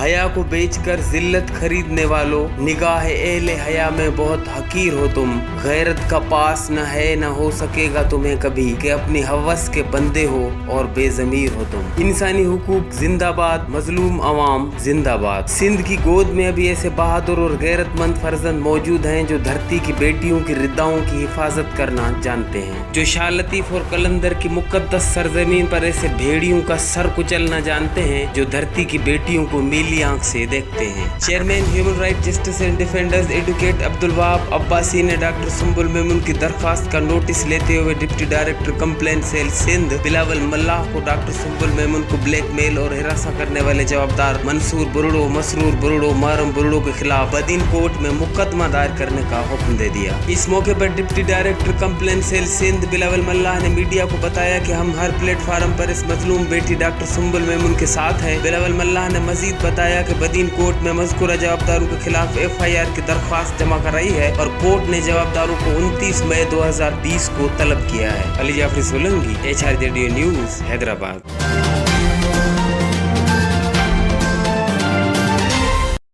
हया को बेचकर जिल्लत खरीदने वालों, निगाह एहले हया में बहुत हकीर हो तुम। गैरत का पास न है न हो सकेगा तुम्हें कभी, कि अपनी हवस के बंदे हो और बेजमीर हो तुम। इंसानी हुकूक जिंदाबाद, मजलूम अवाम जिंदाबाद। सिंध की गोद में अभी ऐसे बहादुर और गैरतमंद फर्जंद मौजूद हैं जो धरती की बेटियों की रिद्दाओं की हिफाजत करना जानते हैं, जो शाह लतीफ और कलंदर की मुकद्दस सरजमीन पर ऐसे भेड़ियों का सर कुचलना जानते हैं, जो धरती की बेटियों को नीली आंख से देखते हैं। Chairman human right justice and defenders advocate Abdul Wahab Abbasi ने डॉक्टर सुंबुल मेमून की दरख्वास्त का नोटिस लेते हुए deputy director complaint cell Sindh Bilawal Mallah को डॉक्टर सुंबुल मेमून को ब्लैकमेल और हिरासत करने वाले जवाबदार मंसूर बुरड़ो, मसरूर बुरड़ो, महरम बुरड़ो के खिलाफ बदीन कोर्ट में मुकदमा दायर करने का हुक्म दे दिया। इस मौके पर deputy director complaint cell Sindh Bilawal Mallah ने मीडिया को बताया कि हम हर प्लेटफार्म पर इस मजलूम बेटी डॉक्टर सुंबुल मेमून के साथ हैं। बिलावल मल्लाह ने मजीद बताया कि बदीन कोर्ट में मज़कूरा जवाबदारों के खिलाफ FIR की दरख्वास्त जमा कराई है और कोर्ट ने जवाबदारों को 29 मई 2020 को तलब किया है। Ali Jafri Solanki, HRJD news, Hyderabad.